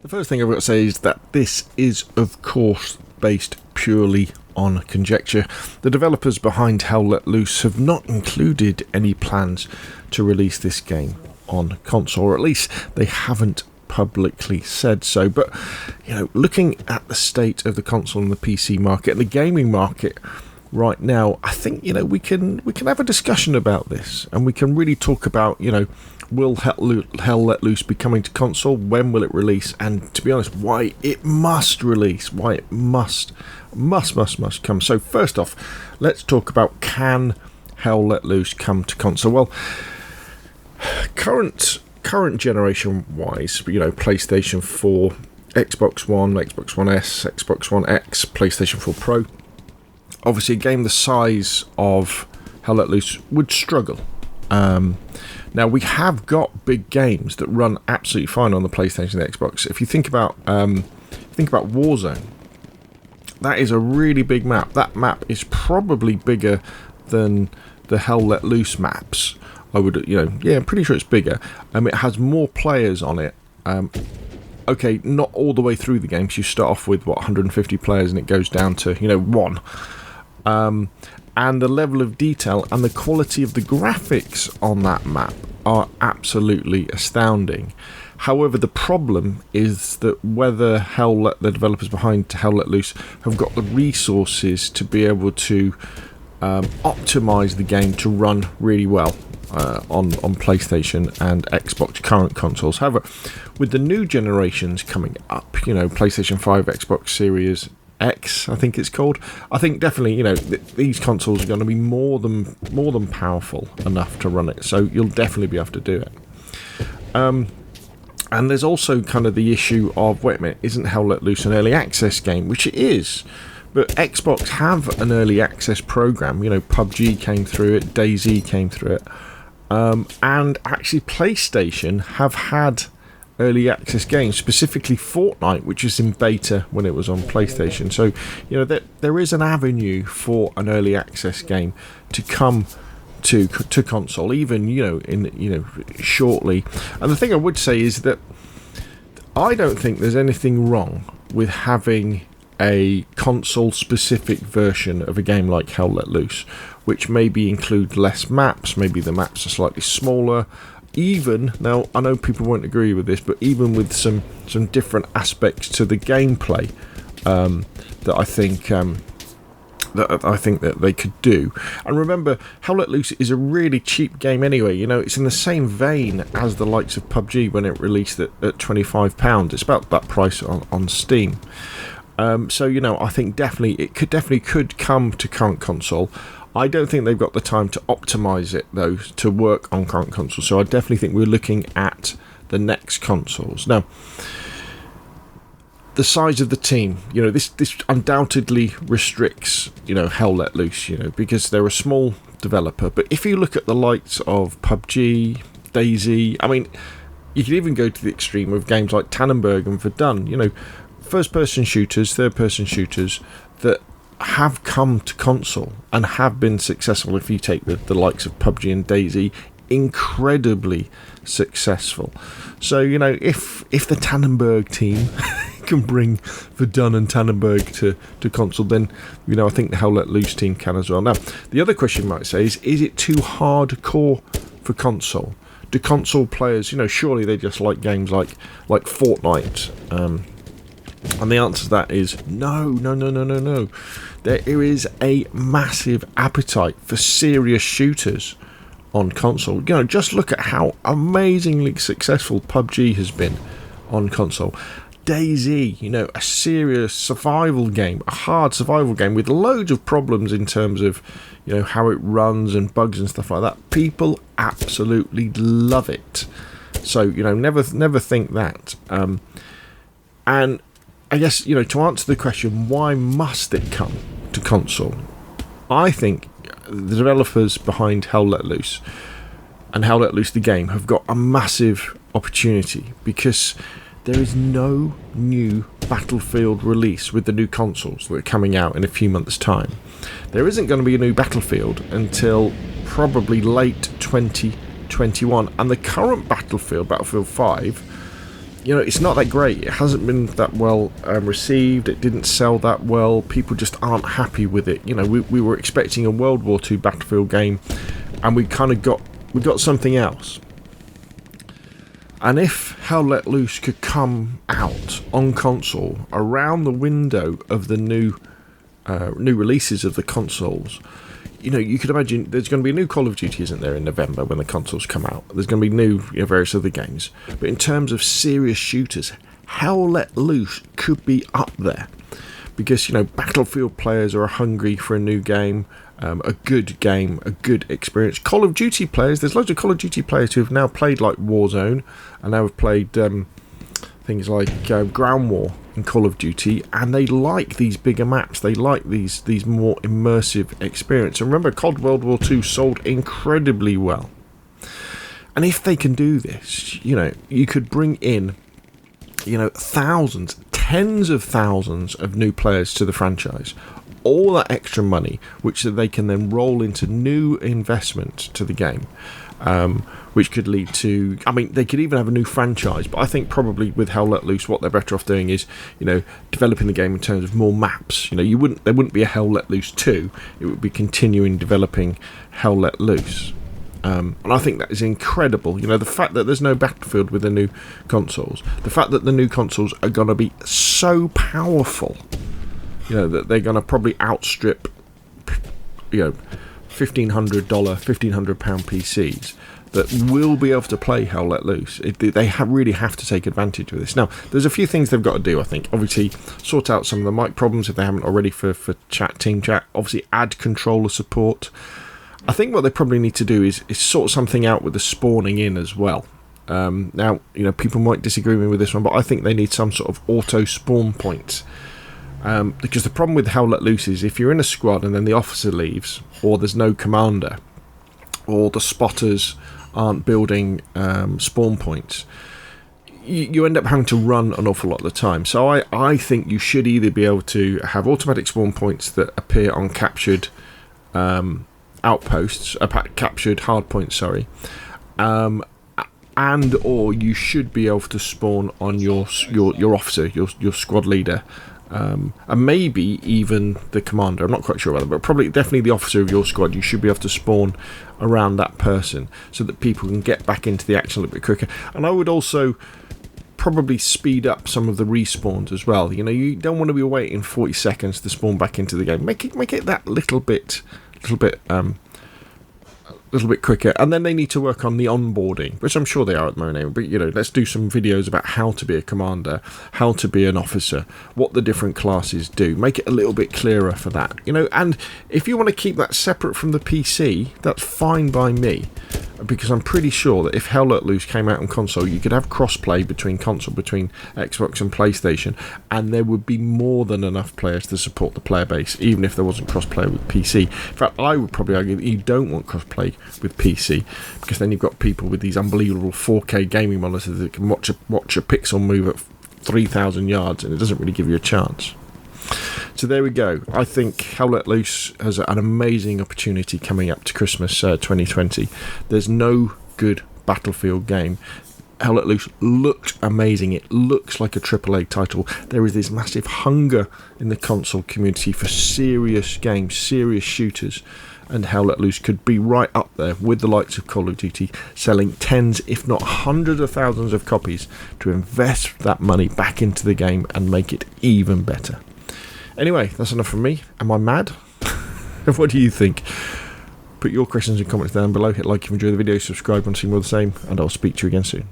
The first thing I've got to say is that this is, of course, based purely on conjecture. The developers behind Hell Let Loose have not included any plans to release this game on console, or at least they haven't publicly said so. But, looking at the state of the console and the PC market and the gaming market right now, I think, we can have a discussion about this, and we can really talk about, will Hell Let Loose be coming to console? When will it release? And to be honest, why it must release, why it must come. So first off, let's talk about, can Hell Let Loose come to console? Well, current generation wise, PlayStation 4, Xbox One, Xbox One S, Xbox One X, PlayStation 4 Pro, obviously a game the size of Hell Let Loose would struggle. Now, we have got big games that run absolutely fine on the PlayStation and the Xbox. If you think about Warzone, that is a really big map. That map is probably bigger than the Hell Let Loose maps. I'm pretty sure it's bigger. It has more players on it. Okay, not all the way through the game. So you start off with 150 players, and it goes down to 1. And the level of detail and the quality of the graphics on that map are absolutely astounding. However, the problem is that whether the developers behind Hell Let Loose have got the resources to be able to optimize the game to run really well on PlayStation and Xbox current consoles. However, with the new generations coming up, PlayStation 5, Xbox Series X, I think it's called, I think definitely these consoles are going to be more than powerful enough to run it, so you'll definitely be able to do it. And there's also kind of the issue of, wait a minute, isn't Hell Let Loose an early access game? Which it is, but Xbox have an early access program. PUBG came through it, DayZ came through it, and actually PlayStation have had early access games, specifically Fortnite, which is in beta when it was on PlayStation. So there is an avenue for an early access game to come to console, even shortly. And the thing I would say is that I don't think there's anything wrong with having a console specific version of a game like Hell Let Loose, which maybe include less maps, maybe the maps are slightly smaller. Even now, I know people won't agree with this, but even with some different aspects to the gameplay that I think that they could do. And remember, Hell Let Loose is a really cheap game anyway. It's in the same vein as the likes of PUBG when it released at £25. It's about that price on Steam. So I think it could come to current console. I don't think they've got the time to optimize it, though, to work on current consoles. So I definitely think we're looking at the next consoles. Now, the size of the team, this undoubtedly restricts, Hell Let Loose, because they're a small developer. But if you look at the likes of PUBG, DayZ, I mean, you could even go to the extreme of games like Tannenberg and Verdun, first-person shooters, third-person shooters that have come to console and have been successful. If you take the likes of PUBG and DayZ, incredibly successful. So if the Tannenberg team can bring Verdun and Tannenberg to console, then I think the Hell Let Loose team can as well. Now, the other question you might say is it too hardcore for console? Do console players, surely they just like games like Fortnite? And the answer to that is no. There is a massive appetite for serious shooters on console. Just look at how amazingly successful PUBG has been on console. DayZ, a serious survival game, a hard survival game with loads of problems in terms of, how it runs and bugs and stuff like that. People absolutely love it. So, never think that. And I guess, to answer the question, why must it come to console? I think the developers behind Hell Let Loose and Hell Let Loose the game have got a massive opportunity, because there is no new Battlefield release with the new consoles that are coming out in a few months' time. There isn't going to be a new Battlefield until probably late 2021, and the current Battlefield 5, it's not that great. It hasn't been that well received. It didn't sell that well. People just aren't happy with it. We were expecting a World War II Battlefield game, and we got something else. And if Hell Let Loose could come out on console around the window of the new releases of the consoles, you could imagine there's going to be a new Call of Duty, isn't there, in November when the consoles come out. There's going to be new various other games. But in terms of serious shooters, Hell Let Loose could be up there. Because, Battlefield players are hungry for a new game, a good experience. Call of Duty players, there's loads of Call of Duty players who have now played like Warzone, and now have played things like Ground War in Call of Duty, and they like these bigger maps. They like these more immersive experience. And remember, COD World War II sold incredibly well. And if they can do this, you could bring in, thousands, tens of thousands of new players to the franchise. All that extra money, which they can then roll into new investment to the game, which could lead to, they could even have a new franchise. But I think probably with Hell Let Loose, what they're better off doing is, developing the game in terms of more maps. There wouldn't be a Hell Let Loose 2. It would be continuing developing Hell Let Loose. And I think that is incredible. The fact that there's no Battlefield with the new consoles, the fact that the new consoles are going to be so powerful, that they're going to probably outstrip, £1,500, £1,500 PCs that will be able to play Hell Let Loose. They really have to take advantage of this. Now, there's a few things they've got to do, I think. Obviously, sort out some of the mic problems if they haven't already for team chat. Obviously, add controller support. I think what they probably need to do is sort something out with the spawning in as well. Now, people might disagree with me with this one, but I think they need some sort of auto spawn point. Because the problem with Hell Let Loose is if you're in a squad and then the officer leaves, or there's no commander, or the spotters aren't building spawn points, you end up having to run an awful lot of the time. So I think you should either be able to have automatic spawn points that appear on captured outposts, captured hardpoints, and or you should be able to spawn on your officer, your squad leader, and maybe even the commander. I'm not quite sure about that, but definitely the officer of your squad. You should be able to spawn around that person so that people can get back into the action a little bit quicker. And I would also probably speed up some of the respawns as well. You don't want to be waiting 40 seconds to spawn back into the game. Make it that little bit quicker. And then they need to work on the onboarding, which I'm sure they are at the moment. But let's do some videos about how to be a commander, how to be an officer, what the different classes do. Make it a little bit clearer for that. And if you want to keep that separate from the PC, that's fine by me, because I'm pretty sure that if Hell Let Loose came out on console, you could have crossplay between Xbox and PlayStation, and there would be more than enough players to support the player base, even if there wasn't crossplay with PC. In fact, I would probably argue that you don't want crossplay with PC, because then you've got people with these unbelievable 4K gaming monitors that can watch a pixel move at 3,000 yards, and it doesn't really give you a chance. So there we go. I think Hell Let Loose has an amazing opportunity coming up to Christmas 2020. There's no good Battlefield game. Hell Let Loose looks amazing. It looks like a AAA title. There is this massive hunger in the console community for serious games, serious shooters, and Hell Let Loose could be right up there with the likes of Call of Duty, selling tens, if not hundreds of thousands of copies to invest that money back into the game and make it even better. Anyway, that's enough from me. Am I mad? What do you think? Put your questions and comments down below. Hit like if you enjoy the video, subscribe and see more of the same, and I'll speak to you again soon.